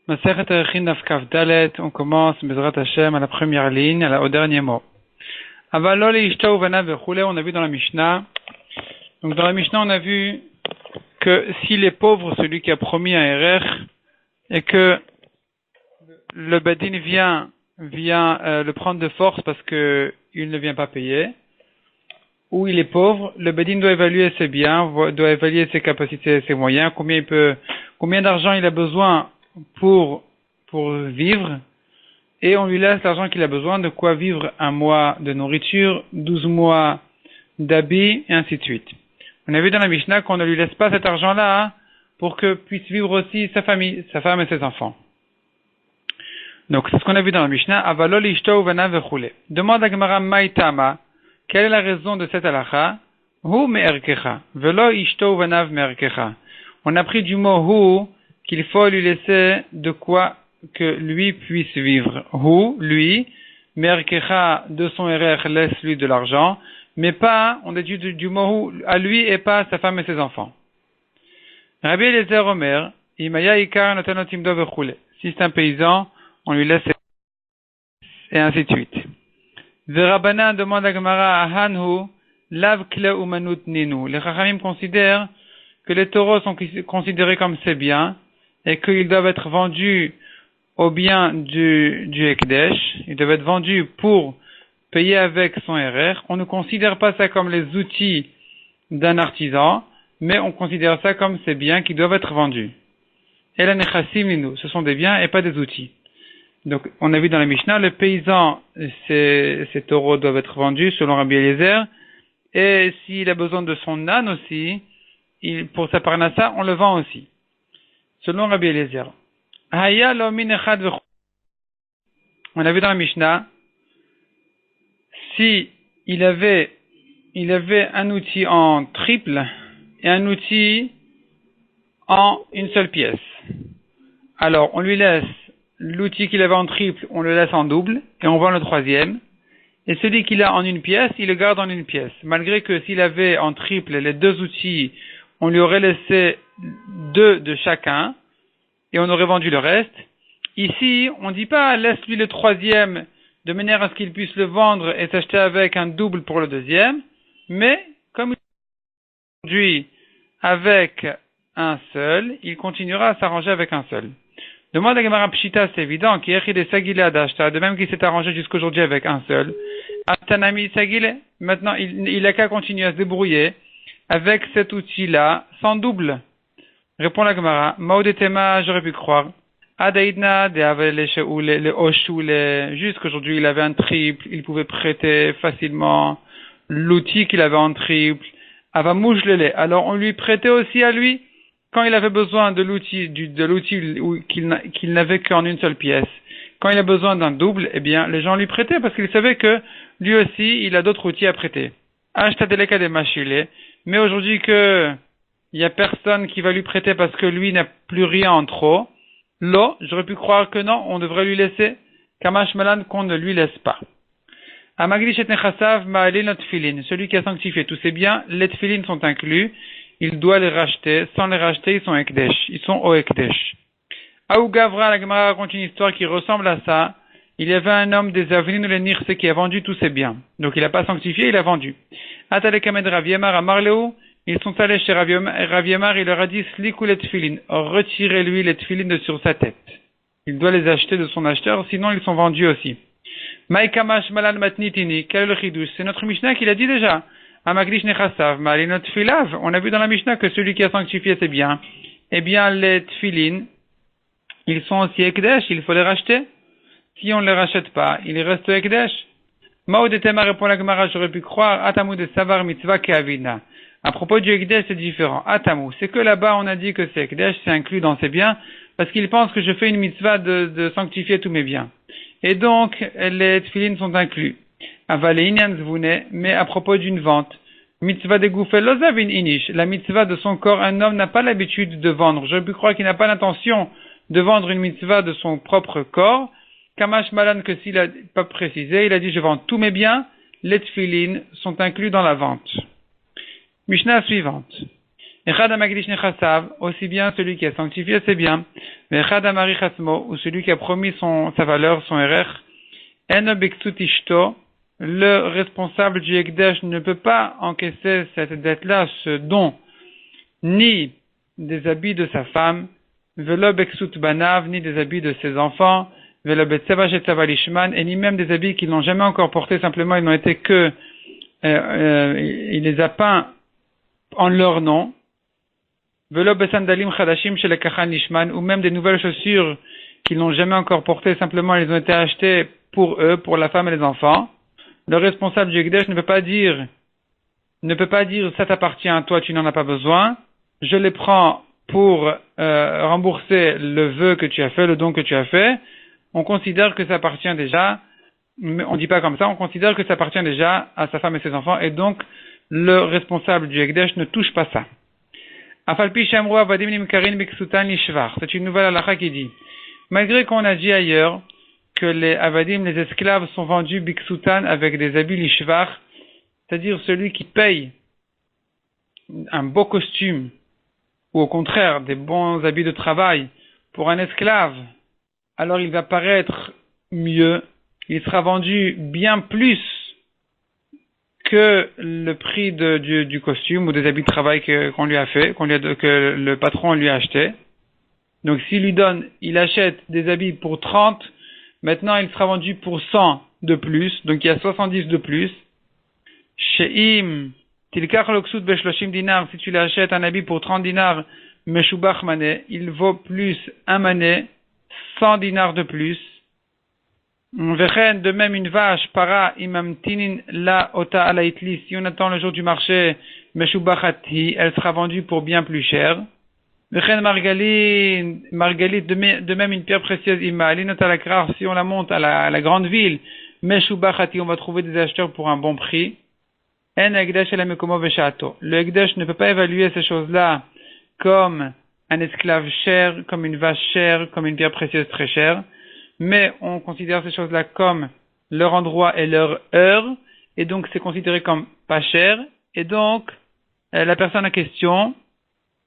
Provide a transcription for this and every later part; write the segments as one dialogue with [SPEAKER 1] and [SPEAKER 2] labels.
[SPEAKER 1] Masechet Erchin Daf Kaf Dalet, on commence Bezrat Hashem à la première ligne, au dernier mot. Avalol Ishta Uvana Vechule, on a vu dans la Mishnah. Donc dans la Mishnah, on a vu que s'il est pauvre, celui qui a promis un Erer, et que le Badin vient le prendre de force parce que il ne vient pas payer, ou il est pauvre, le Badin doit évaluer ses biens, doit évaluer ses capacités, ses moyens, combien d'argent il a besoin pour vivre, et on lui laisse l'argent qu'il a besoin, de quoi vivre un mois de nourriture, 12 mois d'habits, et ainsi de suite. On a vu dans la Mishnah qu'on ne lui laisse pas cet argent-là pour que puisse vivre aussi sa famille, sa femme et ses enfants. Donc c'est ce qu'on a vu dans la Mishnah. Avalol ishto uvana vechule. Demande à Gemara Maïtama, quelle est la raison de cette halakha? Hu me'erkecha, velo ishto uvanav me'erkecha. On a pris du mot hu qu'il faut lui laisser de quoi que lui puisse vivre. Hu, lui, me'erkecha de son erer, laisse-lui de l'argent, mais pas, on déduit du mot hu, à lui et pas à sa femme et ses enfants. Rabbi Eliezer Omer, imaya ikar notanot imdo vechule. Si c'est un paysan, on lui laisse, et ainsi de suite. Verabana demande à Gemara Hanhu, lav kle umanut ninu. Les Chachamim considèrent que les taureaux sont considérés comme ses biens et qu'ils doivent être vendus au bien du Ekdesh. Ils doivent être vendus pour payer avec son RR. On ne considère pas ça comme les outils d'un artisan, mais on considère ça comme ses biens qui doivent être vendus. Et la nechassim ninu, ce sont des biens et pas des outils. Donc, on a vu dans la Mishnah, le paysan, ces taureaux doivent être vendus selon Rabbi Eliezer, et s'il a besoin de son âne aussi, pour sa parnassa, on le vend aussi. Selon Rabbi Eliezer. On a vu dans la Mishnah, si il avait un outil en triple et un outil en une seule pièce. Alors, on lui laisse l'outil qu'il avait en triple, on le laisse en double, et on vend le troisième. Et celui qu'il a en une pièce, il le garde en une pièce. Malgré que s'il avait en triple les deux outils, on lui aurait laissé deux de chacun, et on aurait vendu le reste. Ici, on ne dit pas, laisse-lui le troisième, de manière à ce qu'il puisse le vendre et s'acheter avec un double pour le deuxième, mais, comme il aujourd'hui avec un seul, il continuera à s'arranger avec un seul. Demande à Gemara Pshita, c'est évident, de même qu'il s'est arrangé jusqu'aujourd'hui avec un seul. Atanami Sagile, maintenant il a qu'à continuer à se débrouiller avec cet outil-là, sans double. Répond la Gemara, Maudetema, j'aurais pu croire. Adaidna, jusqu'aujourd'hui il avait un triple, il pouvait prêter facilement l'outil qu'il avait en triple. Avamouchlele, alors on lui prêtait aussi à lui. Quand il avait besoin de l'outil qu'il n'avait qu'en une seule pièce, quand il a besoin d'un double, eh bien, les gens lui prêtaient parce qu'ils savaient que lui aussi, il a d'autres outils à prêter. Ashtadeleka de machile. Mais aujourd'hui il y a personne qui va lui prêter parce que lui n'a plus rien en trop. Là, j'aurais pu croire que non, on devrait lui laisser. Kamash malan qu'on ne lui laisse pas. Amagdish et nechasav ma'alin not tfilin. Celui qui a sanctifié tous ses biens, les tfilin sont inclus. Il doit les racheter. Sans les racheter, ils sont ekdesh. Ils sont au ekdesh. Aougavra, la Gemara raconte une histoire qui ressemble à ça. Il y avait un homme des Avnin ou les Nirse qui a vendu tous ses biens. Donc il n'a pas sanctifié, il a vendu. Atalekamed Raviemar à Marléo. Ils sont allés chez Raviemar, il leur a dit Slikou les tfilin. Retirez-lui les tfilin de sur sa tête. Il doit les acheter de son acheteur, sinon ils sont vendus aussi. Maïkamash Malan Matnitini. Quel est le chidouche? C'est notre Mishnah qui l'a dit déjà. On a vu dans la Mishnah que celui qui a sanctifié ses biens, eh bien les tfilin, ils sont aussi ekdesh, il faut les racheter. Si on ne les rachète pas, ils restent ekdesh. Maudetema répond la Gemara, j'aurais pu croire, Atamu de Savar mitzvah keavina. À propos du ekdesh, c'est différent. Atamu, c'est que là-bas on a dit que c'est ekdesh, c'est inclus dans ses biens, parce qu'il pense que je fais une mitzvah de sanctifier tous mes biens. Et donc, les tfilin sont inclus. Mais à propos d'une vente, mitzvah de goufel lozavin inish, la mitzvah de son corps, un homme n'a pas l'habitude de vendre. Je peux croire qu'il n'a pas l'intention de vendre une mitzvah de son propre corps. Kamash malan que s'il n'a pas précisé, il a dit je vends tous mes biens, les tfilin sont inclus dans la vente. Mishnah suivante. Echad Amagdish Nechasav, aussi bien celui qui a sanctifié ses biens, mais Echad Amari Chasmo, ou celui qui a promis sa valeur, son erer, En Beksut Ishto, le responsable du Ekdesh ne peut pas encaisser cette dette-là, ce don, ni des habits de sa femme, Velo Beksut Banav, ni des habits de ses enfants, Velo Betseva Shetzava Lishman, et ni même des habits qu'ils n'ont jamais encore portés, simplement ils n'ont été que, il les a peints en leur nom, Velo Besandalim Chadashim Shel Kachan Lishman, ou même des nouvelles chaussures qu'ils n'ont jamais encore portées, simplement ils ont été achetés pour eux, pour la femme et les enfants. Le responsable du Ekdesh ne peut pas dire ça t'appartient à toi, tu n'en as pas besoin, je les prends pour rembourser le vœu que tu as fait, le don que tu as fait. On considère que ça appartient déjà, mais on dit pas comme ça, on considère que ça appartient déjà à sa femme et ses enfants, et donc le responsable du Ekdesh ne touche pas ça. C'est une nouvelle halakha qui dit, malgré qu'on a dit ailleurs que les avadim, les esclaves, sont vendus biksutan avec des habits lishvar, c'est-à-dire celui qui paye un beau costume, ou au contraire des bons habits de travail pour un esclave, alors il va paraître mieux, il sera vendu bien plus que le prix du costume ou des habits de travail qu'on lui a fait, que le patron lui a acheté. Donc s'il lui donne, il achète des habits pour 30, maintenant il sera vendu pour 100 de plus, donc il y a 70 de plus. Sheim tilkar loksut beshloshim dinar, si tu l'achètes un habit pour 30 dinars, meshubach mané, il vaut plus un mané, 100 dinars de plus. De même une vache, para imamtinin la ota alaitli, si on attend le jour du marché, meshubachati, elle sera vendue pour bien plus cher. Margalit, de même une pierre précieuse, si on la monte à la grande ville, meshubachati, on va trouver des acheteurs pour un bon prix. Le Ekdesh ne peut pas évaluer ces choses-là comme un esclave cher, comme une vache chère, comme une pierre précieuse très chère, mais on considère ces choses-là comme leur endroit et leur heure, et donc c'est considéré comme pas cher, et donc la personne en question,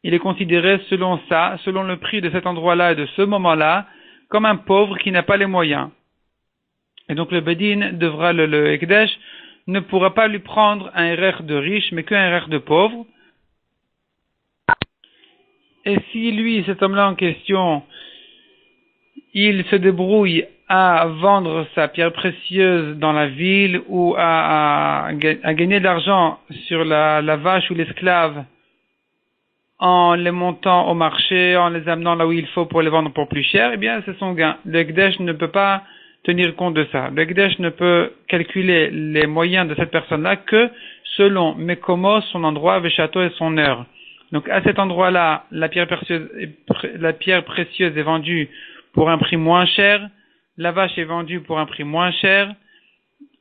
[SPEAKER 1] il est considéré selon ça, selon le prix de cet endroit-là et de ce moment-là, comme un pauvre qui n'a pas les moyens. Et donc le Bedin devra, le Ekdesh, ne pourra pas lui prendre un erer de riche, mais qu'un erer de pauvre. Et si lui, cet homme-là en question, il se débrouille à vendre sa pierre précieuse dans la ville ou à gagner de l'argent sur la vache ou l'esclave en les montant au marché, en les amenant là où il faut pour les vendre pour plus cher, eh bien c'est son gain. Le Ekdesh ne peut pas tenir compte de ça. Le Ekdesh ne peut calculer les moyens de cette personne-là que selon Mekomo, son endroit, Veshato et son heure. Donc à cet endroit-là, la pierre précieuse est vendue pour un prix moins cher, la vache est vendue pour un prix moins cher,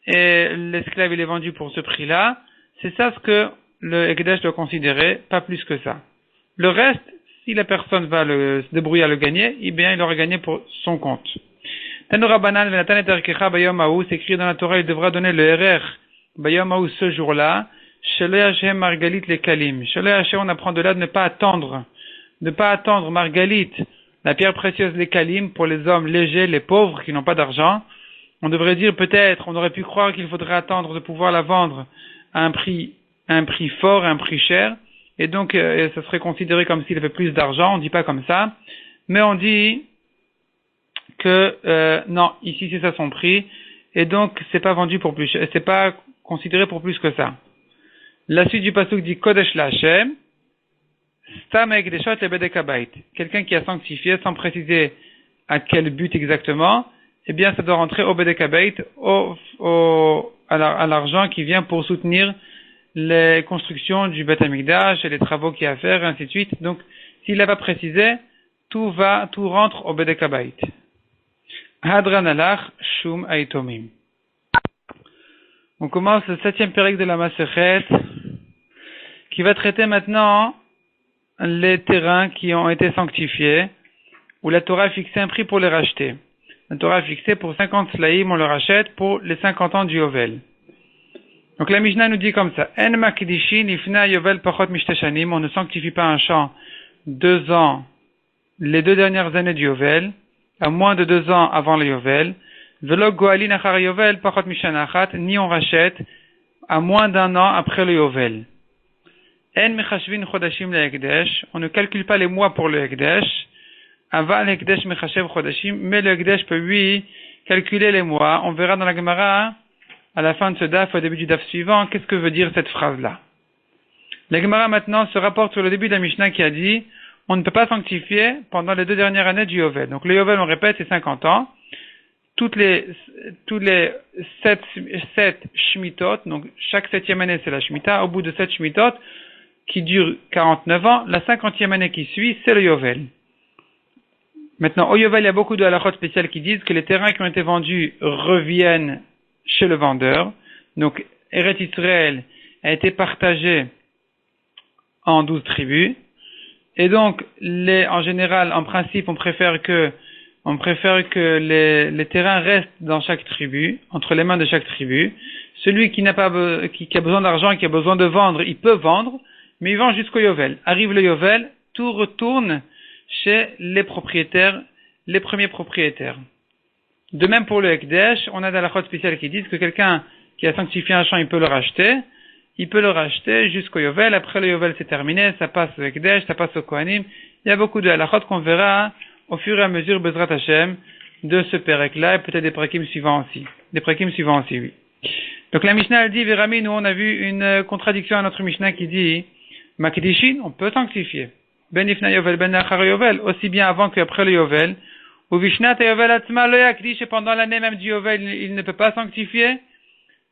[SPEAKER 1] et l'esclave il est vendu pour ce prix-là. C'est ça ce que le Ekdesh doit considérer, pas plus que ça. Le reste, si la personne va se débrouiller à le gagner, eh bien il aura gagné pour son compte. Tanura Banan Venatan et Terkecha Bayom Haou, c'est écrit dans la Torah, il devra donner le Erer Bayom Haou ce jour-là. Shelei Hashem Margalit les Kalim. Shelei Hashem, on apprend de là de ne pas attendre Margalit, la pierre précieuse les Kalim, pour les hommes légers, les pauvres qui n'ont pas d'argent. On devrait dire peut-être, on aurait pu croire qu'il faudrait attendre de pouvoir la vendre à un prix fort, à un prix cher. Et donc, ça serait considéré comme s'il avait plus d'argent. On ne dit pas comme ça. Mais on dit que, non, ici c'est ça son prix. Et donc, c'est pas vendu pour plus cher. C'est pas considéré pour plus que ça. La suite du pasuk dit Kodesh La'Hashem. Stam Ekdeshot Lebedek Habayit. Quelqu'un qui a sanctifié sans préciser à quel but exactement, eh bien, ça doit rentrer au Bedek Habayit, à l'argent qui vient pour soutenir les constructions du Beth Amikdash et les travaux qu'il y a à faire, et ainsi de suite. Donc, s'il n'a pas précisé, tout rentre au Bedek Habayit. Hadran Alach Shum Aitomim. On commence le 7e pérec de la Masechet, qui va traiter maintenant les terrains qui ont été sanctifiés, où la Torah a fixé un prix pour les racheter. La Torah a fixé pour 50 slaïm, on le rachète pour les 50 ans du Yovel. Donc la Mishnah nous dit comme ça, En makdishin ifna yovel pachot mishteshanim, on ne sanctifie pas un champ 2 ans, les 2 dernières années du yovel, à moins de 2 ans avant le yovel, velo goalin achar yovel pachot mishanachat, ni on rachète à moins d'1 an après le yovel. En mechashvin chodashim le hekdesh, on ne calcule pas les mois pour le hekdesh, aval hekdesh mechashev chodashim, mais le hekdesh peut lui calculer les mois. On verra dans la Gemara, à la fin de ce daf, au début du daf suivant, qu'est-ce que veut dire cette phrase-là. La Gemara maintenant se rapporte sur le début de la Mishnah qui a dit, on ne peut pas sanctifier pendant les 2 dernières années du yovel. Donc le yovel, on répète, c'est 50 ans. Tous les 7 shmitot, donc chaque 7e année c'est la shmita, au bout de 7 shmitot, qui durent 49 ans, la 50e année qui suit, c'est le yovel. Maintenant, au yovel, il y a beaucoup de halachot spéciales qui disent que les terrains qui ont été vendus reviennent chez le vendeur. Donc, Eretz Israël a été partagé en 12 tribus. Et donc, en général, en principe, on préfère que les terrains restent dans chaque tribu, entre les mains de chaque tribu. Celui qui n'a pas, qui a besoin d'argent, qui a besoin de vendre, il peut vendre, mais il vend jusqu'au yovel. Arrive le yovel, tout retourne chez les propriétaires, les premiers propriétaires. De même pour le hekdesh, on a des halachot spéciales qui disent que quelqu'un qui a sanctifié un champ, il peut le racheter jusqu'au yovel. Après le yovel, c'est terminé, ça passe au hekdesh, ça passe au kohanim. Il y a beaucoup de halachot qu'on verra au fur et à mesure, Bezrat Hashem, de ce pérec-là, et peut-être des prakim suivants aussi. Oui. Donc la Mishnah, elle dit, Vérami, nous on a vu une contradiction à notre Mishnah qui dit, Makdishin, on peut sanctifier. Ben ifna yovel, ben achar yovel, aussi bien avant qu'après le yovel. Ou vishnat yovel atzma lo yakdish, et pendant l'année même du yovel, il ne peut pas sanctifier.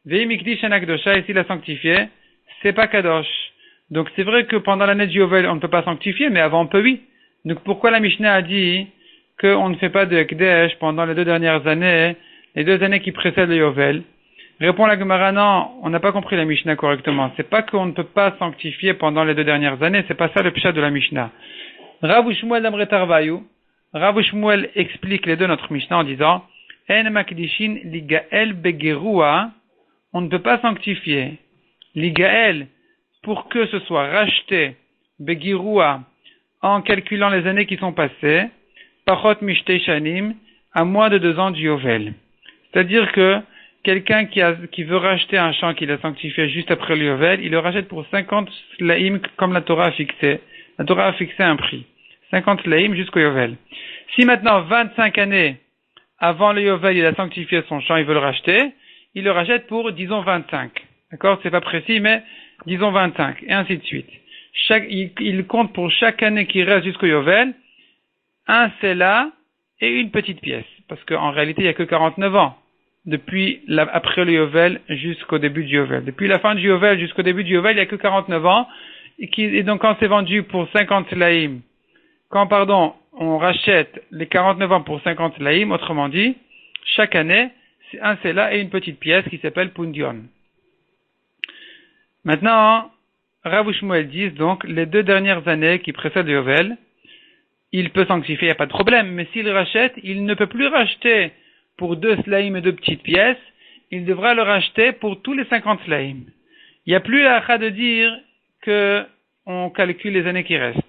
[SPEAKER 1] Vei mikdish anakdosha, et s'il a sanctifié, c'est pas kadosh. Donc c'est vrai que pendant l'année du yovel, on ne peut pas sanctifier, mais avant on peut oui. Donc pourquoi la Mishnah a dit qu'on ne fait pas de hekdesh pendant les 2 dernières années, les 2 années qui précèdent le yovel? Répond la Gemara, non, on n'a pas compris la Mishnah correctement. C'est pas qu'on ne peut pas sanctifier pendant les 2 dernières années, c'est pas ça le pshat de la Mishnah. Rav Shmuel d'Amre Tarvayu, Rav Shmuel explique les deux notre Mishnah en disant, En makdishin ligael begerua, on ne peut pas sanctifier ligael pour que ce soit racheté begirua en calculant les années qui sont passées, pachot mishtei shanim, à moins de 2 ans du yovel. C'est-à-dire que quelqu'un qui veut racheter un champ qu'il a sanctifié juste après le yovel, il le rachète pour 50 slaim comme la Torah a fixé. La Torah a fixé un prix. 50 slaim jusqu'au yovel. Si maintenant, 25 années avant le yovel, il a sanctifié son champ, il veut le racheter, il le rachète pour, disons, 25. D'accord? C'est pas précis, mais disons 25. Et ainsi de suite. Il compte pour chaque année qui reste jusqu'au yovel, un sela et une petite pièce. Parce qu'en réalité, il n'y a que 49 ans. Depuis après le yovel jusqu'au début du yovel. Depuis la fin du yovel jusqu'au début du yovel, il n'y a que 49 ans. Et donc quand c'est vendu pour 50 laïm, on rachète les 49 ans pour 50 laïm, autrement dit, chaque année, c'est un sela et une petite pièce qui s'appelle pundion. Maintenant, Rav Shmuel dit donc, les 2 dernières années qui précèdent le yovel, il peut sanctifier, il n'y a pas de problème, mais s'il rachète, il ne peut plus racheter pour 2 slaim et 2 petites pièces, il devra le racheter pour tous les 50 slaim. Il n'y a plus la de dire que on calcule les années qui restent.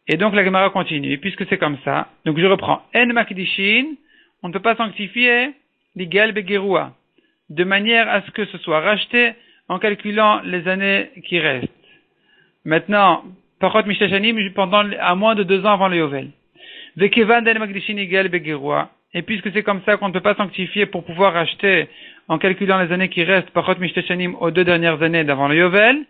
[SPEAKER 1] Et donc la Gemara continue, puisque c'est comme ça. Donc je reprends. En makdishin, on ne peut pas sanctifier l'igal begerua, de manière à ce que ce soit racheté en calculant les années qui restent. Maintenant, pachot mishteshanim, à moins de 2 ans avant le yovel. Vekevan en makdishin igal begerua. Et puisque c'est comme ça qu'on ne peut pas sanctifier pour pouvoir racheter en calculant les années qui restent, pachot mishteshanim, aux 2 dernières années d'avant le yovel,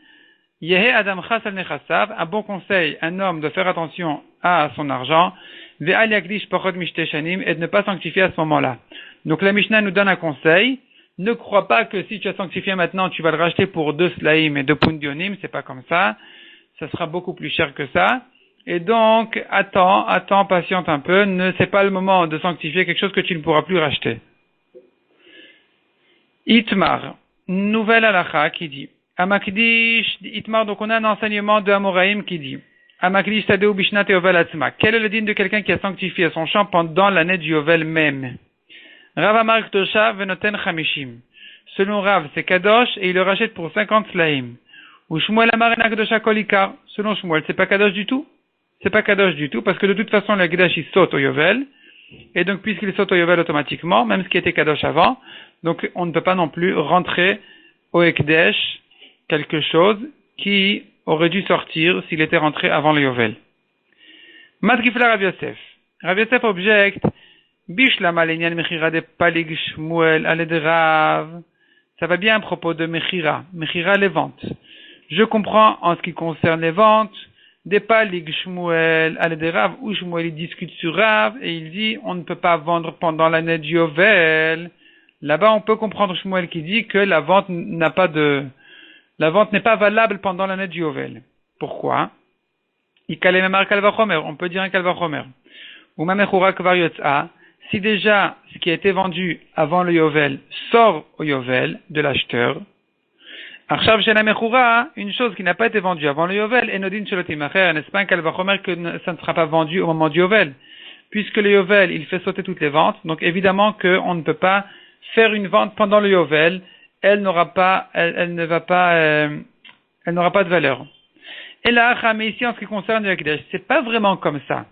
[SPEAKER 1] yehe adam chas al nechasav, un bon conseil, un homme de faire attention à son argent, ve'al yakdish pachot mishteshanim, et de ne pas sanctifier à ce moment-là. Donc la Mishnah nous donne un conseil, ne crois pas que si tu as sanctifié maintenant, tu vas le racheter pour 2 slaim et 2 pundionim, c'est pas comme ça, ça sera beaucoup plus cher que ça. Et donc, attends, patiente un peu, c'est pas le moment de sanctifier quelque chose que tu ne pourras plus racheter. Itmar, nouvelle halakha qui dit, Amakdish, Itmar, donc on a un enseignement de Amoraïm qui dit, Amakdish Tadeu Bishnat Yovel Atzma, quel est le digne de quelqu'un qui a sanctifié son champ pendant l'année du Yovel même? Rav Amar Ktosha Venoten Chamishim, Selon Rav, c'est Kadosh et il le rachète pour 50 slaim. Ou Shmuel Amar ena Kadosh Kolikar. Selon Shmuel, c'est pas Kadosh du tout. C'est pas Kadosh du tout parce que de toute façon, le Ekdesh, il saute au Yovel. Et donc, puisqu'il saute au Yovel automatiquement, même ce qui était Kadosh avant, donc on ne peut pas non plus rentrer au Ekdesh quelque chose qui aurait dû sortir s'il était rentré avant le Yovel. Matkifla Rav Yosef. Rav Yosef objecte, Bishlama l'Inyan Mechira de Palig Shmuel Aled-Rav. Ça va bien à propos de Mechira. Mechira, les ventes. Je comprends en ce qui concerne les ventes, des Palig Shmuel Aled-Rav, où Shmuel il discute sur Rav et il dit on ne peut pas vendre pendant l'année du Yovel. Là-bas, on peut comprendre Shmuel qui dit que la vente n'est pas valable pendant l'année du Yovel. Pourquoi? On peut dire un kalvachomer. Ou mamechura kvar yotza. Si déjà ce qui a été vendu avant le Yovel sort au Yovel de l'acheteur, Arshav shena mechura, une chose qui n'a pas été vendue avant le Yovel, enodin shelotimacher, n'est-ce pas un kalvachomer que ça ne sera pas vendu au moment du Yovel? Puisque le Yovel, il fait sauter toutes les ventes, donc évidemment qu'on ne peut pas faire une vente pendant le Yovel, elle n'aura pas de valeur. Et là, mais ici, en ce qui concerne le Ekdesh, c'est pas vraiment comme ça.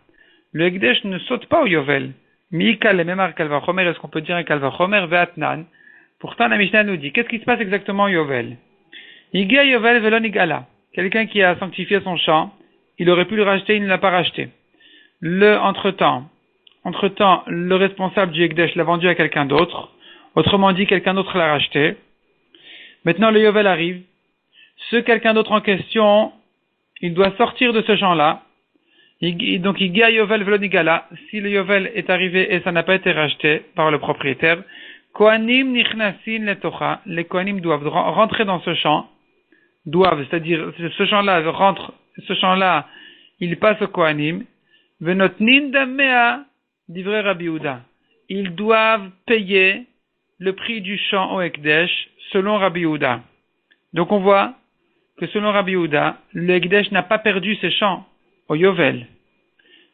[SPEAKER 1] Le Ekdesh ne saute pas au Yovel. Mika le memar kalvachomer, est-ce qu'on peut dire un kalvachomer ve'atnan? Pourtant, la Mishnah nous dit, qu'est-ce qui se passe exactement au Yovel? Igia Yovel velon igala. Quelqu'un qui a sanctifié son champ, il aurait pu le racheter, il ne l'a pas racheté. Entre-temps, le responsable du Ekdesh l'a vendu à quelqu'un d'autre. Autrement dit, quelqu'un d'autre l'a racheté. Maintenant, le Yovel arrive. Ce quelqu'un d'autre en question, il doit sortir de ce champ-là. Donc, il gagne Yovel velonigala. Si le Yovel est arrivé et ça n'a pas été racheté par le propriétaire, Kohanim nichnasin letocha. Les Kohanim doivent rentrer dans ce champ. C'est-à-dire, ce champ-là, il passe au Kohanim. Venotnin damea divrei Rabbi Yehuda. Ils doivent payer le prix du champ au Ekdesh selon Rabbi Yehuda. Donc, on voit que selon Rabbi Yehuda, le Ekdesh n'a pas perdu ses champs au Yovel.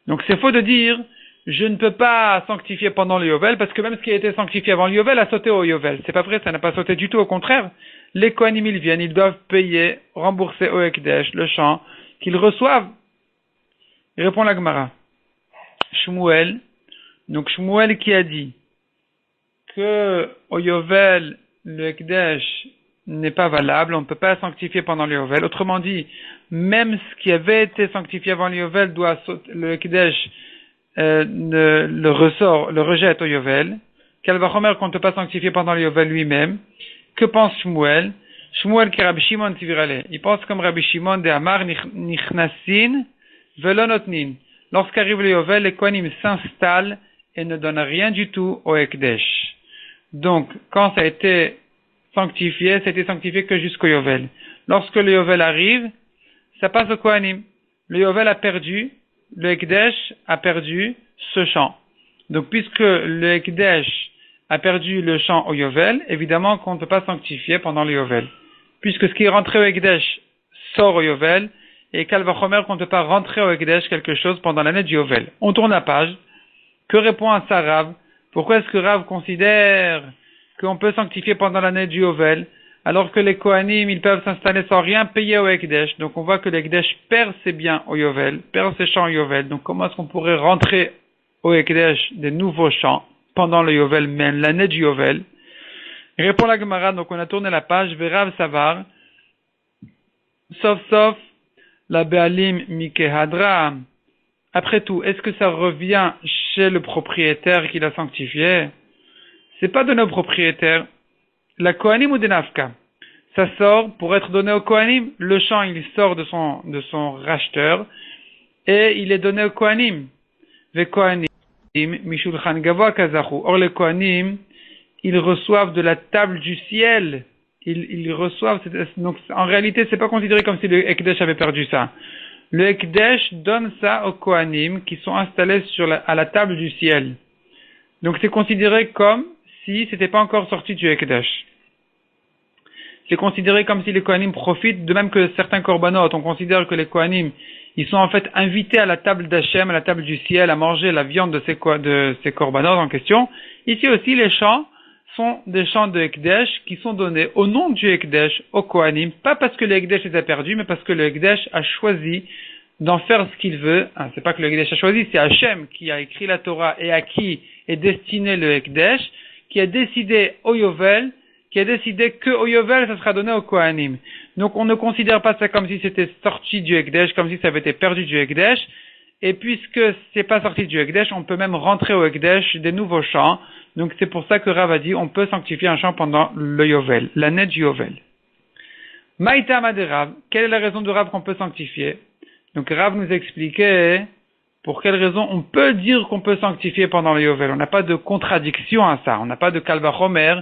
[SPEAKER 1] Donc c'est faux de dire, je ne peux pas sanctifier pendant le Yovel, parce que même ce qui a été sanctifié avant le Yovel a sauté au Yovel. C'est pas vrai, ça n'a pas sauté du tout, au contraire. Les Kohanim, ils viennent, ils doivent payer, rembourser au Ekdesh le champ qu'ils reçoivent. Il répond la Gemara. Shmuel, donc Shmuel qui a dit que au Yovel, le Ekdesh n'est pas valable, on ne peut pas sanctifier pendant le Yovel. Autrement dit, même ce qui avait été sanctifié avant le Yovel le Ekdesh le rejette au Yovel. Kalvachomer qu'on ne peut pas sanctifier pendant le Yovel lui-même. Que pense Shmuel? Shmuel qui est Rabbi Shimon Tivirale. Il pense comme Rabbi Shimon de Amar nichnasin velonotnin. Lorsqu'arrive le Yovel, les Kohanim s'installent et ne donnent rien du tout au Ekdesh. Donc, quand ça a été sanctifié, c'était sanctifié que jusqu'au Yovel. Lorsque le Yovel arrive, ça passe au Kohanim. Le Yovel a perdu, le Ekdesh a perdu ce champ. Donc, puisque le Ekdesh a perdu le champ au Yovel, évidemment qu'on ne peut pas sanctifier pendant le Yovel. Puisque ce qui est rentré au Ekdesh sort au Yovel, et Kalvachomer qu'on ne peut pas rentrer au Ekdesh quelque chose pendant l'année du Yovel. On tourne la page. Que répond à ça Rav? Pourquoi est-ce que Rav considère qu'on peut sanctifier pendant l'année du Yovel, alors que les Kohanim, ils peuvent s'installer sans rien payer au Ekdesh. Donc on voit que l'Ekdesh perd ses biens au Yovel, perd ses champs au Yovel. Donc comment est-ce qu'on pourrait rentrer au Ekdesh des nouveaux champs pendant le Yovel, même l'année du Yovel? Il répond la Gemara, donc on a tourné la page, Verav Savar, sauf la Be'alim Mikehadra. Après tout, est-ce que ça revient chez le propriétaire qui l'a sanctifié? C'est pas donné au propriétaire. La Kohanim ou des Nafka. Ça sort pour être donné au Kohanim. Le champ, il sort de son racheteur et il est donné au Kohanim. Les Kohanim, Mishulchan Gavoa Kazachu. Or, les Kohanim, ils reçoivent de la table du ciel. Ils reçoivent, donc en réalité, c'est pas considéré comme si le Ekdesh avait perdu ça. Le Ekdesh donne ça aux Kohanim qui sont installés à la table du ciel. Donc c'est considéré comme si c'était pas encore sorti du Ekdesh. C'est considéré comme si les Kohanim profitent, de même que certains korbanot, on considère que les Kohanim, ils sont en fait invités à la table d'Hachem, à la table du ciel, à manger la viande de ces korbanot en question. Ici aussi, les champs sont des champs de Ekdesh qui sont donnés au nom du Ekdesh, au Kohanim, pas parce que le Ekdesh les a perdus, mais parce que le Ekdesh a choisi d'en faire ce qu'il veut. C'est pas que le Ekdesh a choisi, c'est Hachem qui a écrit la Torah et à qui est destiné le Ekdesh, qui a décidé au Yovel, qui a décidé que au Yovel, ça sera donné au Kohanim. Donc on ne considère pas ça comme si c'était sorti du Ekdesh, comme si ça avait été perdu du Ekdesh. Et puisque c'est pas sorti du Ekdesh, on peut même rentrer au Ekdesh des nouveaux champs. Donc c'est pour ça que Rav a dit, on peut sanctifier un champ pendant le Yovel, l'année du Yovel. Maïtama de Rav, quelle est la raison de Rav qu'on peut sanctifier? Donc Rav nous expliquait pour quelle raison on peut dire qu'on peut sanctifier pendant le Yovel. On n'a pas de contradiction à ça, on n'a pas de Kal Vachomer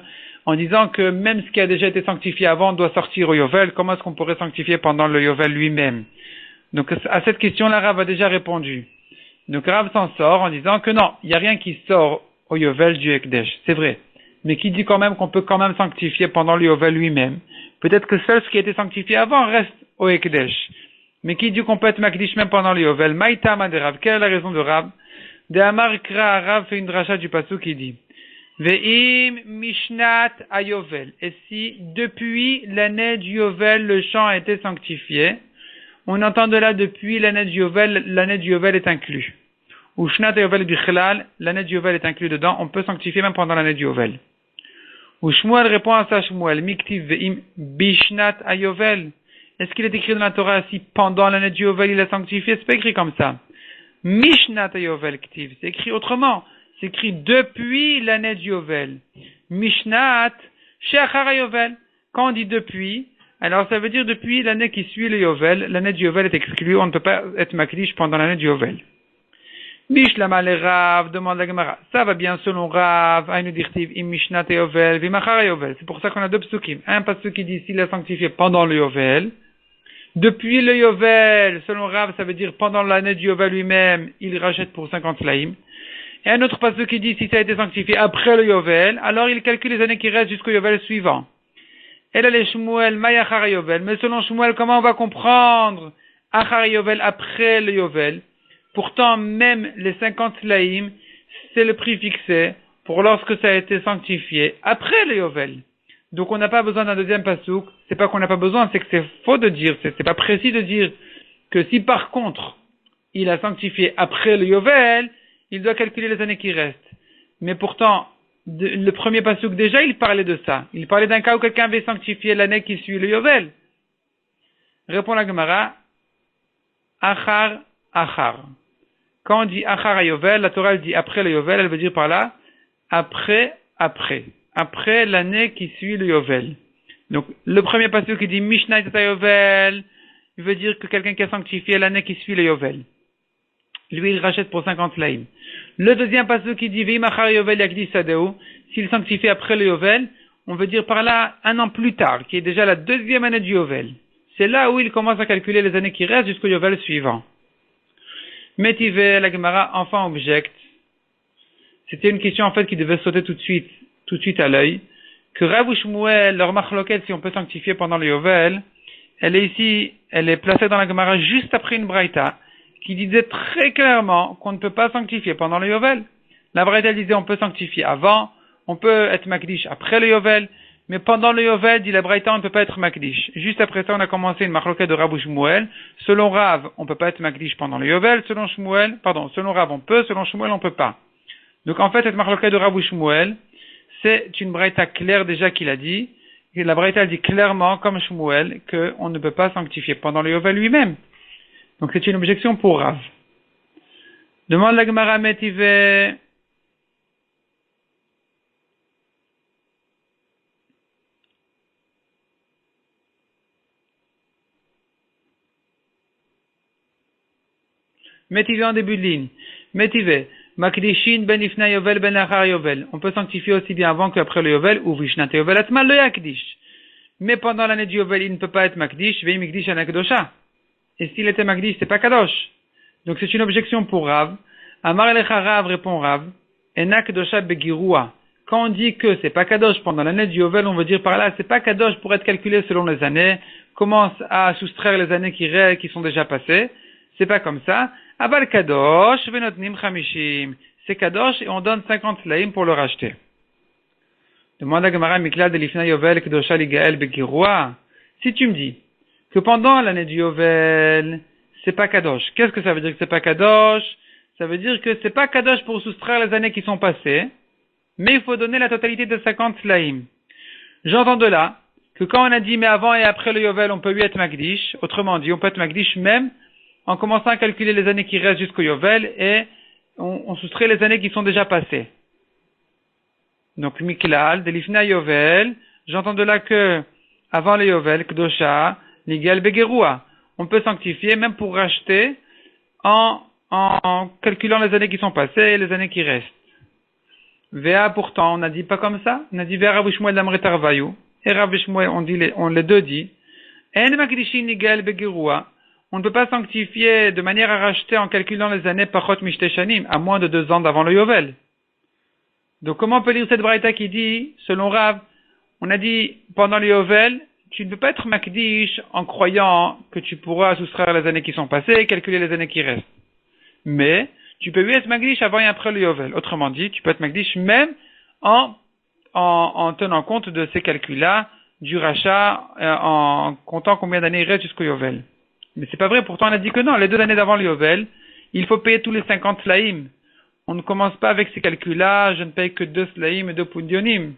[SPEAKER 1] en disant que même ce qui a déjà été sanctifié avant doit sortir au Yovel. Comment est-ce qu'on pourrait sanctifier pendant le Yovel lui-même? Donc à cette question-là, Rav a déjà répondu. Donc Rav s'en sort en disant que non, il n'y a rien qui sort au Yovel du Ekdesh, c'est vrai. Mais qui dit quand même qu'on peut quand même sanctifier pendant le Yovel lui-même? Peut-être que seul ce qui a été sanctifié avant reste au Ekdesh. Mais qui dit qu'on peut être Makdish même pendant le Yovel? Maïtama de Rav, quelle est la raison de Rav? De Amar Kra, Rav fait une dracha du passou qui dit Ve'im Mishnat a Yovel. Et si depuis l'année du Yovel le champ a été sanctifié, on entend de là depuis l'année du Yovel est inclus. Ou Shnat Yovel Bichlal, l'année du Yovel est inclus dedans, on peut sanctifier même pendant l'année du Yovel. Ou Shmuel répond à ça, Shmuel, Miktiv Ve'im Bishnat Ayovel. Est-ce qu'il est écrit dans la Torah si pendant l'année du Yovel il a sanctifié? C'est pas écrit comme ça. Mishnat Ayovel Ktiv, c'est écrit autrement. C'est écrit depuis l'année du Yovel. Mishnat Sheachar Yovel. Quand on dit depuis, alors ça veut dire depuis l'année qui suit le Yovel, l'année du Yovel est exclue, on ne peut pas être Makdish pendant l'année du Yovel. Bishlama le Rav, demande la Gemara. Ça va bien selon Rav, Aïnu Dirtiv, Im Mishnat Yovel, Vimachar Yovel. C'est pour ça qu'on a deux psukim. Un pasuk qui dit s'il a sanctifié pendant le Yovel. Depuis le Yovel, selon Rav, ça veut dire pendant l'année du Yovel lui-même, il rachète pour 50 slaim. Et un autre pasuk qui dit si ça a été sanctifié après le Yovel, alors il calcule les années qui restent jusqu'au Yovel suivant. Et là, les Shmuel, Mayachar Yovel. Mais selon Shmuel, comment on va comprendre Achar Yovel après le Yovel? Pourtant, même les 50 slaim, c'est le prix fixé pour lorsque ça a été sanctifié après le Yovel. Donc on n'a pas besoin d'un deuxième pasouk. C'est pas qu'on n'a pas besoin, c'est que c'est faux de dire, c'est pas précis de dire que si par contre il a sanctifié après le Yovel, il doit calculer les années qui restent. Mais pourtant, le premier pasouk déjà, il parlait de ça. Il parlait d'un cas où quelqu'un avait sanctifié l'année qui suit le Yovel. Répond la Gemara, Achar, Achar. Quand on dit Achar à Yovel, la Torah elle dit après le Yovel, elle veut dire par là, après l'année qui suit le Yovel. Donc, le premier passage qui dit Mishnah Tata Yovel, il veut dire que quelqu'un qui a sanctifié l'année qui suit le Yovel. Lui, il rachète pour 50 laïm. Le deuxième passage qui dit Vimachar Yovel Yakdi Sadeu, s'il sanctifie après le Yovel, on veut dire par là un an plus tard, qui est déjà la deuxième année du Yovel. C'est là où il commence à calculer les années qui restent jusqu'au Yovel suivant. Métivé, la Gemara, enfin objecte. C'était une question en fait qui devait sauter tout de suite à l'œil. Que Rav ou Shmuel, leur machloket, si on peut sanctifier pendant le Yovel, elle est placée dans la Gemara juste après une braïta, qui disait très clairement qu'on ne peut pas sanctifier pendant le Yovel. La braïta disait on peut sanctifier avant, on peut être makdish après le Yovel, mais pendant le Yovel, dit la braïta, on ne peut pas être makdish. Juste après ça, on a commencé une machloket de Rav ou Shmuel. Selon Rav, on ne peut pas être makdish pendant le Yovel. Selon Rav, on peut. Selon Shmuel, on ne peut pas. Donc en fait, cette machloket de Rav ou Shmuel, c'est une braïta claire déjà qu'il a dit. Et la braïta dit clairement, comme Shmuel, qu'on ne peut pas sanctifier pendant le Yovel lui-même. Donc c'est une objection pour Rav. Demande la Gemara Métivé. Métivé en début de ligne. Métivé. Makdishin ben ifna yovel ben achar yovel. On peut sanctifier aussi bien avant qu'après le Yovel, ou vishnat yovel atmal le yakdish. Mais pendant l'année du Yovel, il ne peut pas être makdish, veim mikdish anakdosha. Et s'il était makdish, c'est pas kadosh. Donc c'est une objection pour Rav. Amar elecha Rav, répond Rav. Enakdosha begirua. Quand on dit que c'est pas kadosh pendant l'année du Yovel, on veut dire par là, c'est pas kadosh pour être calculé selon les années. Commence à soustraire les années qui sont déjà passées. C'est pas comme ça. Aval kadosh venotnim chamishim. C'est kadosh et on donne 50 laïm pour le racheter. Demande à Gemara Miklal de l'Ifna Yovel Kedosha Ligael Begirua. Si tu me dis que pendant l'année du Yovel, c'est pas Kadosh. Qu'est-ce que ça veut dire que c'est pas Kadosh? Ça veut dire que c'est pas Kadosh pour soustraire les années qui sont passées, mais il faut donner la totalité de 50 Slaim. J'entends de là que quand on a dit mais avant et après le Yovel, on peut lui être Magdish, autrement dit, on peut être Magdish même en commençant à calculer les années qui restent jusqu'au Yovel et on soustrait les années qui sont déjà passées. Donc, Miklal, de l'Ifna Yovel, j'entends de là que, avant le Yovel, Kdosha, Ligel Begerua, on peut sanctifier même pour racheter en calculant les années qui sont passées et les années qui restent. Véa, pourtant, on n'a dit pas comme ça. On a dit Véa Rav Shmuel Lamretar Vayou. Et Rav Shmuel, on les deux dit. En Makdishin Ligel Begerua. On ne peut pas sanctifier de manière à racheter en calculant les années Pachot Mishteshanim, à moins de 2 ans d'avant le Yovel. Donc, comment on peut lire cette braïta qui dit, selon Rav, on a dit, pendant le Yovel, tu ne peux pas être Makdish en croyant que tu pourras soustraire les années qui sont passées et calculer les années qui restent. Mais, tu peux être Makdish avant et après le Yovel. Autrement dit, tu peux être Makdish même en tenant compte de ces calculs-là, du rachat, en comptant combien d'années il reste jusqu'au Yovel. Mais c'est pas vrai, pourtant on a dit que non, les 2 années d'avant le Yovel, il faut payer tous les 50 slaim. On ne commence pas avec ces calculs-là, je ne paye que 2 slaim et 2 pundionim.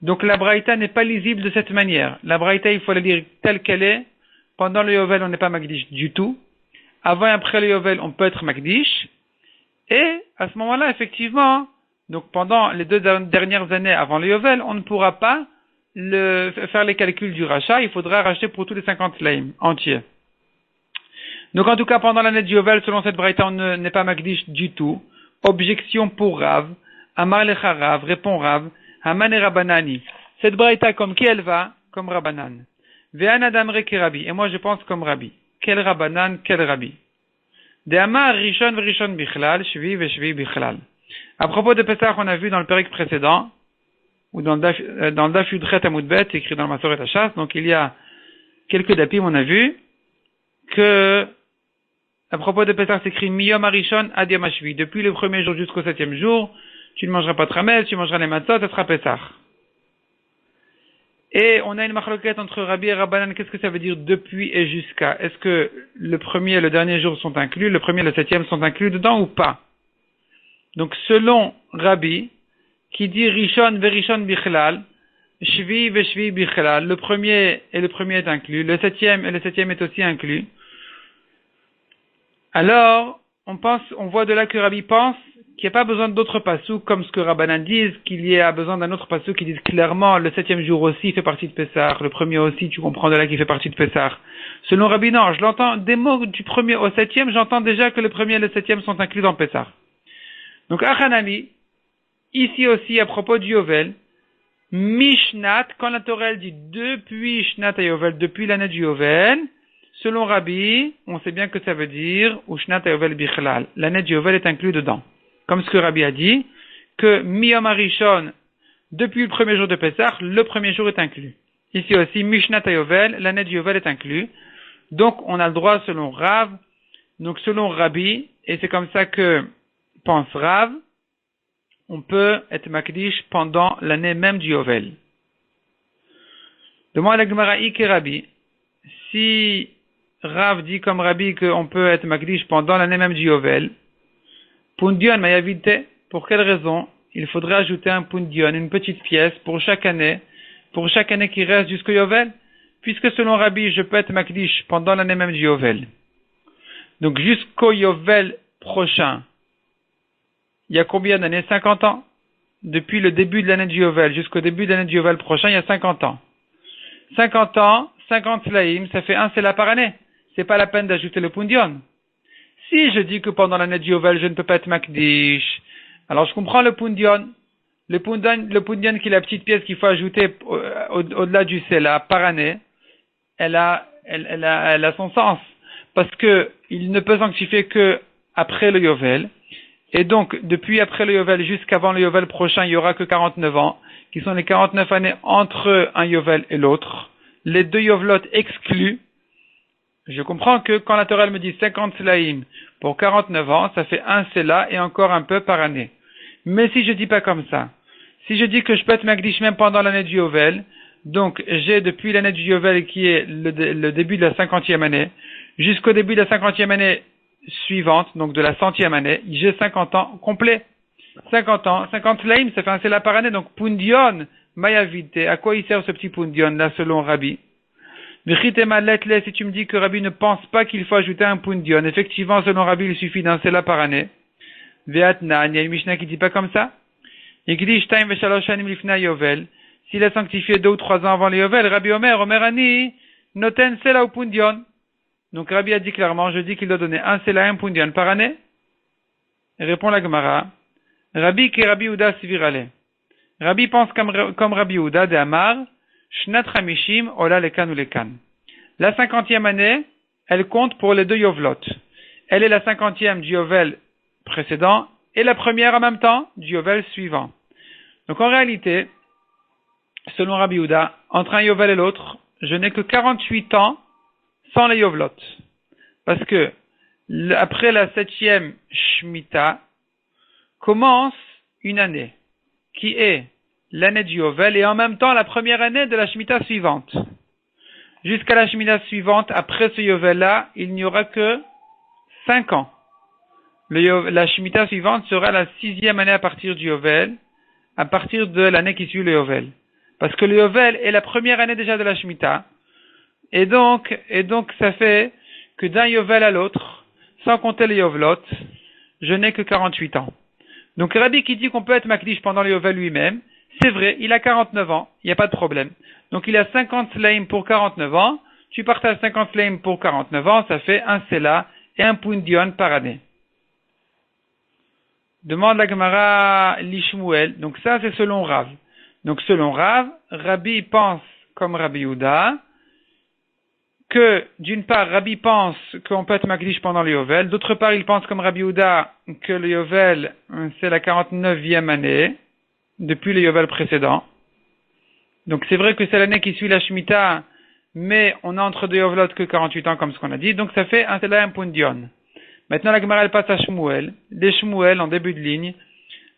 [SPEAKER 1] Donc la braïta n'est pas lisible de cette manière. La braïta, il faut la lire telle qu'elle est. Pendant le Yovel, on n'est pas Magdish du tout. Avant et après le Yovel, on peut être Magdish. Et à ce moment-là, effectivement, donc pendant les 2 dernières années avant le Yovel, on ne pourra pas faire les calculs du rachat. Il faudra racheter pour tous les 50 slaim entiers. Donc en tout cas, pendant l'année du Yovel, selon cette braïta, on n'est pas Magdish du tout. Objection pour Rav. Amar lecha Rav, répond Rav. Haman et Rabbanani. Cette braïta, comme qui elle va? Comme Rabbanan. Ve'an adamre ke Rabbi. Et moi, je pense comme Rabbi. Quel Rabbanan, quel Rabbi? De Amar Rishon v'Rishon bichlal, Shvi v'Shvi bichlal. À propos de Pesach, on a vu dans le périque précédent, ou dans le Daf Yudchet Amudbet, écrit dans le Masoret Hachas, donc il y a quelques dapim, on a vu que à propos de Pesach, c'est écrit Miyom Arishon ad Yom Hashvi. Depuis le premier jour jusqu'au 7e jour, tu ne mangeras pas de rames, tu mangeras les matzot, ça sera Pesach. Et on a une machloquette entre Rabbi et Rabbanan, qu'est-ce que ça veut dire depuis et jusqu'à? Est-ce que le premier et le dernier jour sont inclus, le premier et le 7e sont inclus dedans ou pas? Donc selon Rabbi, qui dit Rishon ve'Rishon bichlal, Shvi ve'Shvi bichlal, le premier et le premier est inclus, le 7e et le 7e est aussi inclus. Alors, on voit de là que Rabbi pense qu'il n'y a pas besoin d'autres passouk, comme ce que Rabbanan disent, qu'il y a besoin d'un autre passouk qui disent clairement, le 7e jour aussi fait partie de Pessah, le premier aussi, tu comprends de là qu'il fait partie de Pessah. Selon Rabbi, non, je l'entends, des mots du premier au 7e, j'entends déjà que le premier et le 7e sont inclus dans Pessah. Donc, Achanami, ici aussi, à propos du Yovel, Mishnat, quand la Torah elle dit depuis Shnat à Yovel, depuis l'année du Yovel, selon Rabbi, on sait bien que ça veut dire Ushnat Yovel Bichlal. L'année du Yovel est inclus dedans. Comme ce que Rabbi a dit, que Miyom Arishon, depuis le premier jour de Pessah, le premier jour est inclus. Ici aussi, Mishnat Yovel, l'année du Yovel est inclus. Donc, on a le droit selon Rav, donc selon Rabbi, et c'est comme ça que pense Rav, on peut être Makdish pendant l'année même du Yovel. Demande à la Gemara et Rabbi, si Rav dit comme Rabbi qu'on peut être Makdish pendant l'année même du Yovel, Pundion Mayavite, pour quelle raison? Il faudrait ajouter un Pundion, une petite pièce pour chaque année qui reste jusqu'au Yovel, puisque selon Rabbi, je peux être Makdish pendant l'année même du Yovel. Donc jusqu'au Yovel prochain, il y a combien d'années? 50 ans. Depuis le début de l'année du Yovel jusqu'au début de l'année du Yovel prochain, il y a 50 ans. 50 ans, 50 slaim, ça fait un sela par année. C'est pas la peine d'ajouter le pundion. Si je dis que pendant l'année du Yovel, je ne peux pas être Makdish, alors je comprends le pundion. Le pundion qui est la petite pièce qu'il faut ajouter au-delà du sela par année, elle a son sens. Parce que il ne peut sanctifier que après le Yovel. Et donc, depuis après le Yovel jusqu'avant le Yovel prochain, il n'y aura que 49 ans, qui sont les 49 années entre un Yovel et l'autre. Les 2 Yovelot exclus. Je comprends que quand la Torah me dit 50 Selaim pour 49 ans, ça fait un Sela et encore un peu par année. Mais si je dis pas comme ça, Si je dis que je peux être Magdish même pendant l'année du Yovel, donc j'ai depuis l'année du Yovel qui est le début de la 50e année, jusqu'au début de la 50e année suivante, donc de la 100e année, j'ai 50 ans complets. 50 ans, 50 laim, ça fait un sela par année, donc pundion, mayavite, à quoi il sert ce petit pundion là selon Rabbi? Si tu me dis que Rabbi ne pense pas qu'il faut ajouter un pundion, effectivement selon Rabbi il suffit d'un sela par année. Ve'atna, il y a une Mishnah qui dit pas comme ça. S'il a sanctifié 2 ou 3 ans avant le Yovel, Rabbi Omerani, noten sela ou pundion. Donc Rabbi a dit clairement, je dis qu'il doit donner un sela et un pundion par année. Et répond la Gemara, Rabbi qui Rabbi Uda Sivirale. Rabbi pense comme Rabbi Uda de Amar, Shnat Hamishim, Ola Lekan ou Lekan. La 50e année, elle compte pour les 2 Yovlot. Elle est la 50e du Yovel précédent et la première en même temps du Yovel suivant. Donc en réalité, selon Rabbi Uda, entre un Yovel et l'autre, je n'ai que 48 ans sans les Yovlot. Parce que après la 7e Shemitah, commence une année qui est l'année du Yovel et en même temps la première année de la Shemitah suivante. Jusqu'à la Shemitah suivante, après ce Yovel-là, il n'y aura que 5 ans. La Shemitah suivante sera la 6e année à partir du Yovel, à partir de l'année qui suit le Yovel. Parce que le Yovel est la première année déjà de la Shemitah. Et donc ça fait que d'un Yovel à l'autre, sans compter les Yovlot, je n'ai que 48 ans. Donc Rabbi qui dit qu'on peut être Makdish pendant le Yovel lui-même, c'est vrai, il a 49 ans, il n'y a pas de problème. Donc il a 50 Slaim pour 49 ans, tu partages 50 Slaim pour 49 ans, ça fait un Sela et un Pundion par année. Demande la Gemara Lishmuel, donc ça c'est selon Rav. Donc selon Rav, Rabbi pense comme Rabbi Yehuda, que d'une part Rabbi pense qu'on peut être Makdish pendant le Yovel, d'autre part il pense comme Rabbi Yehuda que le Yovel c'est la 49e année depuis le Yovel précédent. Donc c'est vrai que c'est l'année qui suit la Shemitah, mais on a entre 2 Yovelot que 48 ans comme ce qu'on a dit, donc ça fait un Sela un Pundion. Maintenant la Gemara elle passe à Shmuel, les Shmuel en début de ligne,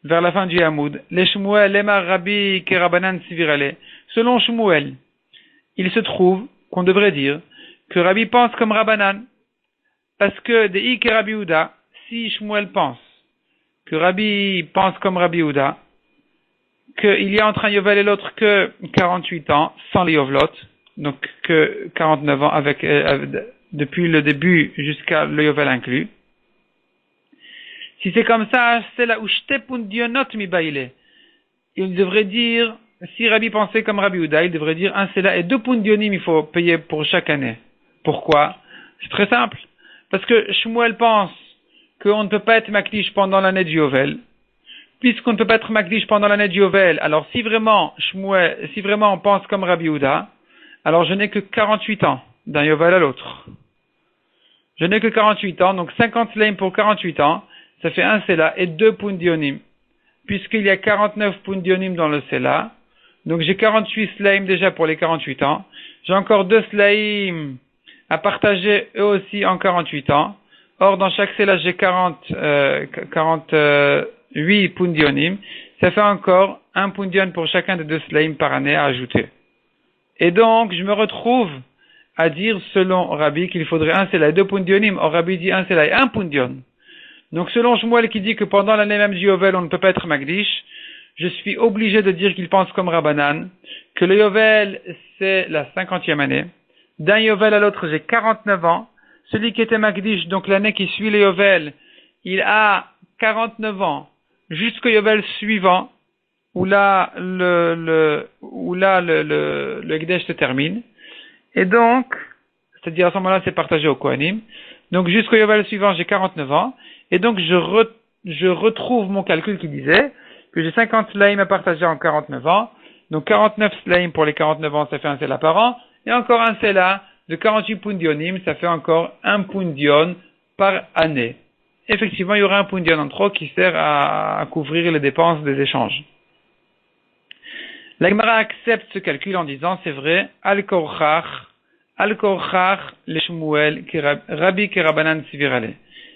[SPEAKER 1] vers la fin du Hamoud, les Shmuel, Lemar Rabbi Kerabanan Sivirale. Selon Shmuel, il se trouve qu'on devrait dire que Rabbi pense comme Rabbanan, parce que de I Rabbi Yehuda, si Shmuel pense que Rabbi pense comme Rabbi Yehuda, qu'il y a entre un Yovel et l'autre que 48 ans, sans les Yovlot, donc que 49 ans depuis le début jusqu'à le Yovel inclus. Si c'est comme ça, c'est là où Shte Pundionot mi baile. Il devrait dire, si Rabbi pensait comme Rabbi Yehuda, il devrait dire un Sela et 2 Pundionim il faut payer pour chaque année. Pourquoi? C'est très simple. Parce que Shmuel pense qu'on ne peut pas être Makdish pendant l'année du Yovel. Puisqu'on ne peut pas être Makdish pendant l'année du Yovel, alors si vraiment on pense comme Rabbi Yehuda, alors je n'ai que 48 ans d'un Yovel à l'autre. Je n'ai que 48 ans, donc 50 Slaim pour 48 ans, ça fait un Sela et 2 Pundionim. Puisqu'il y a 49 Pundionim dans le Sela, donc j'ai 48 Slaim déjà pour les 48 ans, j'ai encore 2 Slaim à partager eux aussi en 48 ans. Or, dans chaque Sela, j'ai 48 Pundionim. Ça fait encore un Pundion pour chacun des 2 Slaim par année à ajouter. Et donc, je me retrouve à dire, selon Rabbi, qu'il faudrait un Sela et 2 Pundionim. Or, Rabbi dit un Sela et 1 Pundion. Donc, selon Shmuel qui dit que pendant l'année même du Yovel, on ne peut pas être Makdish, je suis obligé de dire qu'il pense comme Rabbanan, que le Yovel, c'est la 50e année. D'un Yovel à l'autre, j'ai 49 ans. Celui qui était Makdish, donc l'année qui suit le Yovel, il a 49 ans jusqu'au Yovel suivant, où là le Ekdesh se termine. Et donc, c'est-à-dire à ce moment-là, c'est partagé au Kohanim. Donc jusqu'au Yovel suivant, j'ai 49 ans. Et donc, je retrouve mon calcul qui disait que j'ai 50 Slaim à partager en 49 ans. Donc 49 Slaim pour les 49 ans, ça fait un Sela par an. Et encore un Sela de 48 Pundionim, ça fait encore un Pundion par année. Effectivement, il y aura un Pundion en trop qui sert à couvrir les dépenses des échanges. La Gemara accepte ce calcul en disant, c'est vrai, Al-Korchach, le Shmuel, Rabbi Kerabanan Sivirale.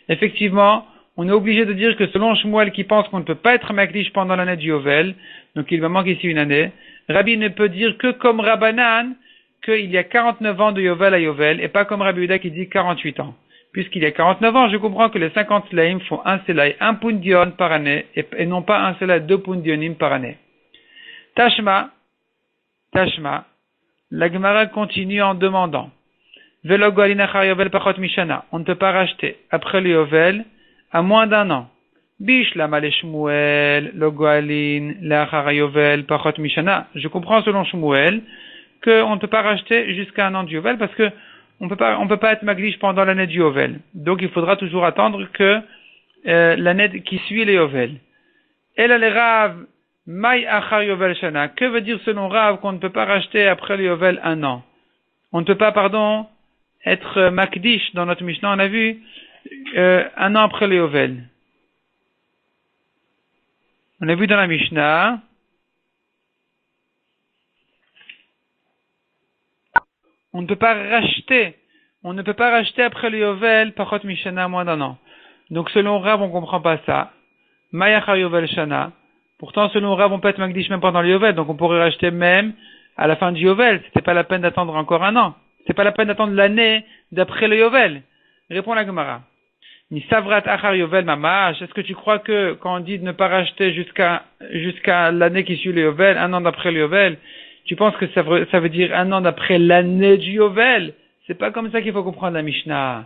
[SPEAKER 1] Effectivement, on est obligé de dire que selon Shmuel qui pense qu'on ne peut pas être Makdish pendant l'année du Yovel, donc il va manquer ici une année, Rabbi ne peut dire que comme Rabbanan, qu'il y a 49 ans de Yovel à Yovel, et pas comme Rabbi Yehuda qui dit 48 ans. Puisqu'il y a 49 ans, je comprends que les 50 Selaim font un Selaï, un Pundion par année, et non pas un Selaï, 2 Pundionim par année. Tashma, la Gemara continue en demandant, Velo Goalin achar Yovel pachot mishana, on ne peut pas racheter après le Yovel à moins d'un an. Bishlam le Shmuel, lo Goalin l'achar Yovel pachot mishana. Je comprends selon Shmuel qu'on ne peut pas racheter jusqu'à un an du Yovel parce que on peut pas être Magdish pendant l'année du Yovel. Donc il faudra toujours attendre que l'année qui suit le Yovel. Elle a les Rav Mai achar Yovel shana. Que veut dire selon Rav qu'on ne peut pas racheter après le Yovel un an? On ne peut pas, être Makdish dans notre Mishnah. On a vu un an après le Yovel. On a vu dans la Mishnah. On ne peut pas racheter après le Yovel, Pachot Mishana, moins d'un an. Donc selon Rav, on comprend pas ça. Mayachar Yovel Shana. Pourtant, selon Rav, on peut être Magdish même pendant le Yovel, donc on pourrait racheter même à la fin du Yovel. C'était pas la peine d'attendre encore un an. C'est pas la peine d'attendre l'année d'après le Yovel. Répond la Gemara. Ni savrat achar Yovel mamash. Est-ce que tu crois que quand on dit de ne pas racheter jusqu'à l'année qui suit le Yovel, un an d'après le Yovel, tu penses que ça veut dire un an d'après l'année du Yovel? C'est pas comme ça qu'il faut comprendre la Mishnah.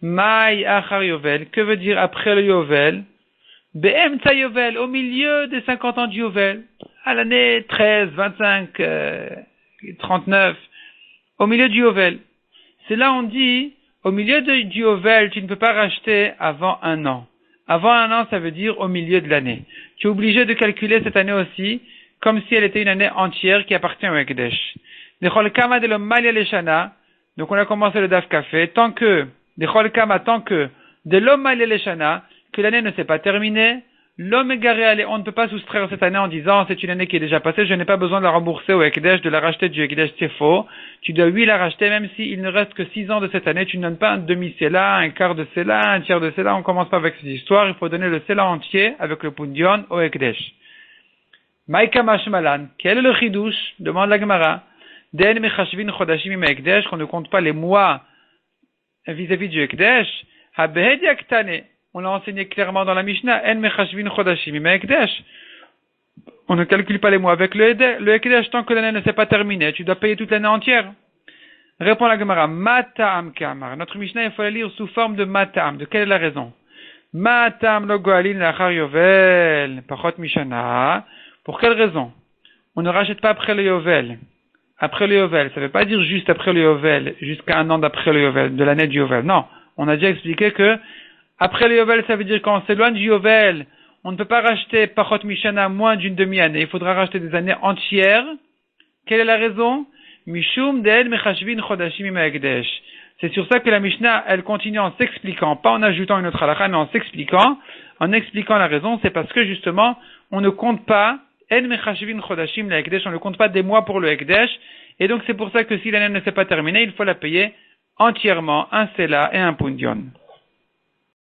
[SPEAKER 1] Mai achar Yovel. Que veut dire après le Yovel? Be'emtsa Yovel. Au milieu des 50 ans du Yovel. À l'année 13, 25, 39. Au milieu du Yovel. C'est là on dit, au milieu du Yovel, tu ne peux pas racheter avant un an. Avant un an, ça veut dire au milieu de l'année. Tu es obligé de calculer cette année aussi, comme si elle était une année entière qui appartient au Ekdesh. Dechol kama de lo malia leshana. Donc on a commencé le daf café. Tant que, de lo malia leshana, que l'année ne s'est pas terminée, l'homme égaré, on ne peut pas soustraire cette année en disant c'est une année qui est déjà passée, je n'ai pas besoin de la rembourser au Ekdesh, de la racheter du Ekdesh, c'est faux. Tu dois la racheter même s'il ne reste que 6 ans de cette année, tu ne donnes pas un demi-Sela, un quart de Sela, un tiers de Sela, on commence pas avec cette histoire, il faut donner le Sela entier avec le Pundion au Ekdesh. Maïka Mashmalan, quel est le chidouche? Demande la Gemara. Den mechashvin chodashim im Ekdesh, qu'on ne compte pas les mois vis-à-vis du Ekdesh. Habehed yaktane. On l'a enseigné clairement dans la Mishnah. En mechashvin chodashim im Ekdesh. On ne calcule pas les mois avec le Ekdesh tant que l'année ne s'est pas terminée. Tu dois payer toute l'année entière. Répond la Gemara. Matam kamar. Notre Mishnah, il faut la lire sous forme de matam. De quelle est la raison? Matam lo goalin lachar yovel. Pachot mishana. Pour quelle raison? On ne rachète pas après le Yovel. Après le Yovel, ça ne veut pas dire juste après le Yovel, jusqu'à un an d'après le Yovel, de l'année du Yovel. Non, on a déjà expliqué que après le Yovel, ça veut dire quand on s'éloigne du Yovel, on ne peut pas racheter Pachot Mishana moins d'une demi-année. Il faudra racheter des années entières. Quelle est la raison? Mishum de'el mechashvin chodashim im ha'ekdesh. C'est sur ça que la Mishnah, elle continue en s'expliquant, pas en ajoutant une autre halakha, mais en s'expliquant, la raison, c'est parce que justement, on ne compte pas on ne compte pas des mois pour le Ekdesh, et donc c'est pour ça que si l'année ne s'est pas terminée, il faut la payer entièrement, un Sela et un Pundion.